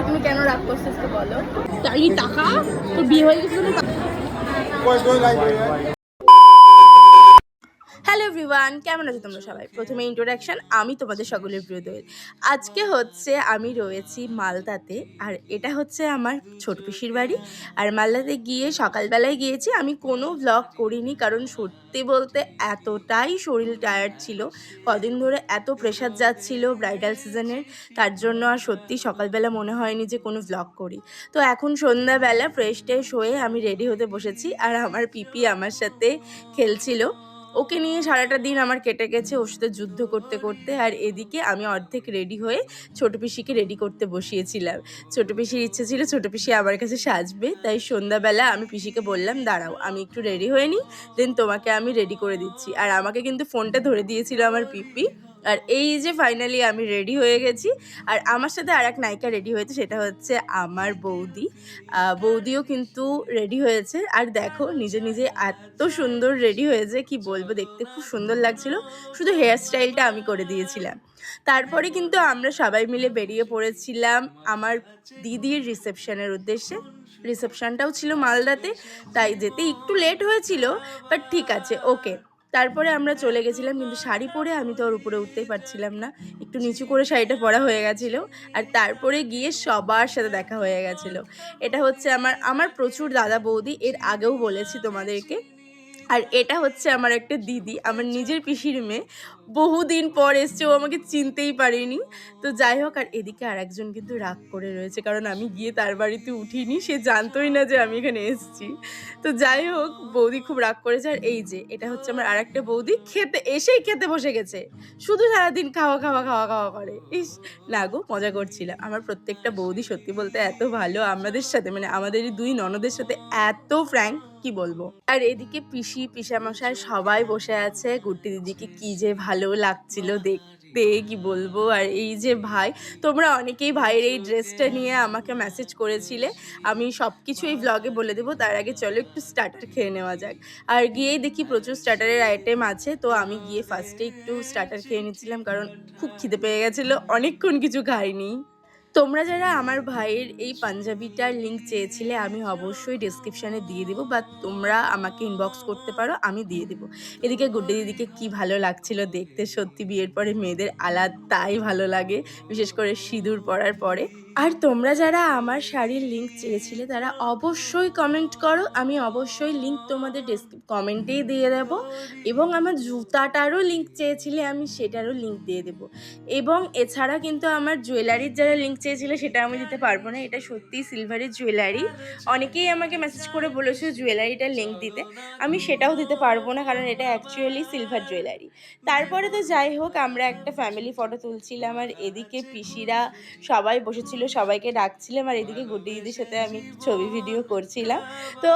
তুমি কেন রাগ করছিস তো বলো? তাই টাকা তোর বিয়ে হয়ে গেছিল। হ্যালো এভরিওয়ান, কেমন আছো তোমরা সবাই? প্রথমে ইন্ট্রোডাকশন, আমি তোমাদের সকলের প্রিয় দোয়েল। আজকে হচ্ছে আমি রয়েছি মালদাতে, আর এটা হচ্ছে আমার ছোট পিসির বাড়ি। আর মালদাতে গিয়ে সকালবেলায় গিয়েছি, আমি কোনো ভ্লগ করিনি কারণ সত্যি বলতে এতটাই শরীর টায়ার্ড ছিল। কদিন ধরে এত প্রেশার যাচ্ছিল ব্রাইডাল সিজনের, তার জন্য আর সত্যি সকালবেলা মনে হয়নি যে কোনো ভ্লগ করি। তো এখন সন্ধ্যাবেলা ফ্রেশ ট্রেশ হয়ে আমি রেডি হতে বসেছি, আর আমার পিপি আমার সাথে খেলছিল। ওকে নিয়ে সারাটা দিন আমার কেটে গেছে ওর সাথে যুদ্ধ করতে করতে। আর এদিকে আমি অর্ধেক রেডি হয়ে ছোটো পিসিকে রেডি করতে বসিয়েছিলাম। ছোটো পিসির ইচ্ছে ছিল ছোটো পিসি আমার কাছে সাজবে, তাই সন্ধ্যাবেলা আমি পিসিকে বললাম দাঁড়াও আমি একটু রেডি হয়ে নিই, দেন তোমাকে আমি রেডি করে দিচ্ছি। আর আমাকে কিন্তু ফোনটা ধরে দিয়েছিল আমার পিপি। আর এই যে ফাইনালি আমি রেডি হয়ে গেছি। আর আমার সাথে আর এক নায়িকা রেডি হয়েছে, সেটা হচ্ছে আমার বৌদি। বৌদিও কিন্তু রেডি হয়েছে, আর দেখো নিজে নিজে এত সুন্দর রেডি হয়েছে কি বলবো, দেখতে খুব সুন্দর লাগছিল। শুধু হেয়ার স্টাইলটা আমি করে দিয়েছিলাম। তারপরে কিন্তু আমরা সবাই মিলে বেরিয়ে পড়েছিলাম আমার দিদির রিসেপশনের উদ্দেশ্যে। রিসেপশনটাও ছিল মালদাতে, তাই যেতে একটু লেট হয়েছিল, বাট ঠিক আছে, ওকে। তারপরে আমরা চলে গেছিলাম, কিন্তু শাড়ি পরে আমি তো ওর উপরে উঠতেই পারছিলাম না, একটু নিচু করে শাড়িটা পরা হয়ে গেছিলো। আর তারপরে গিয়ে সবার সাথে দেখা হয়ে গেছিলো। এটা হচ্ছে আমার আমার প্রচুর দাদা বৌদি, এর আগেও বলেছি তোমাদেরকে। আর এটা হচ্ছে আমার একটা দিদি, আমার নিজের পিসির মেয়ে। বহুদিন পর এসছে, ও আমাকে চিনতেই পারেনি। তো যাই হোক, আর এদিকে আর একজন কিন্তু রাগ করে রয়েছে, কারণ আমি গিয়ে তার বাড়িতে উঠিনি, সে জানতোই না যে আমি এখানে এসেছি। তো যাই হোক, বৌদি খুব রাগ করেছে। আর এই যে এটা হচ্ছে আমার আর একটা বৌদি, এসেই খেতে বসে গেছে। শুধু সারাদিন খাওয়া খাওয়া খাওয়া খাওয়া করে। ইস, না গো, মজা করছিলাম। আমার প্রত্যেকটা বৌদি সত্যি বলতে এত ভালো, আমাদের সাথে মানে আমাদেরই দুই ননদের সাথে এত ফ্র্যাঙ্ক, কি বলবো। আর এদিকে পিসি পিসামশাই সবাই বসে আছে। গুড্ডি দিদিকে কি যে ভালো লাগছিল দেখতে, কি বলবো। আর এই যে ভাই, তোমরা অনেকেই ভাইয়ের এই ড্রেসটা নিয়ে আমাকে মেসেজ করেছিলে, আমি সব কিছু এই ব্লগে বলে দেবো। তার আগে চলো একটু স্টার্টার খেয়ে নেওয়া যাক। আর গিয়েই দেখি প্রচুর স্টার্টারের আইটেম আছে, তো আমি গিয়ে ফার্স্টে একটু স্টার্টার খেয়ে নিচ্ছিলাম, কারণ খুব খিদে পেয়ে গেছিলো, অনেকক্ষণ কিছু খাইনি। তোমরা যারা আমার ভাইয়ের এই পাঞ্জাবিটার লিঙ্ক চেয়েছিলে, আমি অবশ্যই ডেসক্রিপশানে দিয়ে দেবো, বা তোমরা আমাকে ইনবক্স করতে পারো, আমি দিয়ে দেবো। এদিকে গুড্ডি দিদিকে কি ভালো লাগছিল দেখতে, সত্যি বিয়ের পরে মেয়েদের আলাদাই ভালো লাগে, বিশেষ করে সিঁদুর পরার পরে। আর তোমরা যারা আমার শাড়ির লিঙ্ক চেয়েছিলে তারা অবশ্যই কমেন্ট করো, আমি অবশ্যই লিঙ্ক তোমাদের কমেন্টেই দিয়ে দেবো। এবং আমার জুতাটারও লিঙ্ক চেয়েছিলে, আমি সেটারও লিঙ্ক দিয়ে দেবো। এবং এছাড়া কিন্তু আমার জুয়েলারির যারা লিঙ্ক চেয়েছিল সেটা আমি দিতে পারবো না, এটা সত্যিই সিলভারের জুয়েলারি। অনেকেই আমাকে মেসেজ করে বলেছে জুয়েলারিটার লিঙ্ক দিতে, আমি সেটাও দিতে পারবো না, কারণ এটা অ্যাকচুয়ালি সিলভার জুয়েলারি। তারপরে তো যাই হোক, আমরা একটা ফ্যামিলি ফটো তুলছিলাম, আর এদিকে পিসিরা সবাই বসেছিল, সবাইকে ডাকছিলাম, আর এদিকে গুড্ডি দিদির সাথে আমি ছবি ভিডিও করছিলাম। তো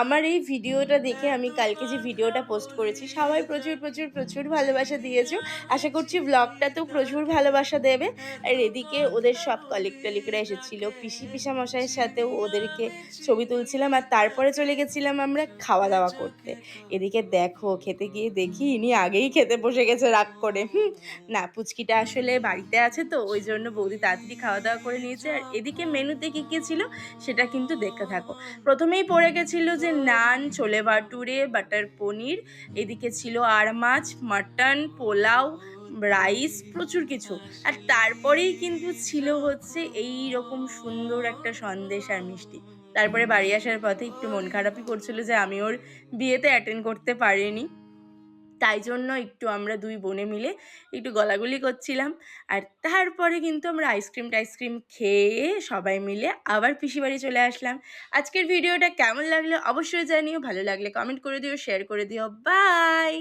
আমার এই ভিডিওটা দেখে আমি কালকে যে ভিডিওটা পোস্ট করেছি, সবাই প্রচুর প্রচুর প্রচুর ভালোবাসা দিয়েছো। আশা করছি ব্লগটাতেও প্রচুর ভালোবাসা দেবে। আর এদিকে ওদের সব কলিগরা এসেছিলো, পিসি পিসামশাইয়ের সাথেও ওদেরকে ছবি তুলছিলাম, আর তারপরে চলে গেছিলাম আমরা খাওয়া দাওয়া করতে। এদিকে দেখো, খেতে গিয়ে দেখি ইনি আগেই খেতে বসে গেছে রাগ করে। না, পুচকিটা আসলে বাড়িতে আছে, তো ওই জন্য বৌদি তাড়াতাড়ি খাওয়া দাওয়া করে নিয়েছে। আর এদিকে মেনুতে কী কী ছিল সেটা কিন্তু দেখতে থাকো। প্রথমেই পড়ে গেছিলো যে নান, ছোলে ভাটুরে, বাটার পনির, এদিকে ছিল আর মাছ, মাটন, পোলাও, রাইস, প্রচুর কিছু। আর তারপরেই কিন্তু ছিল হচ্ছে এই রকম সুন্দর একটা সন্দেশ আর মিষ্টি। তারপরে বাড়ি আসার পথে একটু মন খারাপই করছিল যে আমি ওর বিয়েতে অ্যাটেন্ড করতে পারিনি, তাই জন্য একটু আমরা দুই বোনে মিলে একটু গলাগুলি করছিলাম। আর তারপরে কিন্তু আমরা আইসক্রিম খেয়ে সবাই মিলে আবার পিসি বাড়ি চলে আসলাম। আজকের ভিডিওটা কেমন লাগলো অবশ্যই জানিও, ভালো লাগলে কমেন্ট করে দিও, শেয়ার করে দিও। বাই।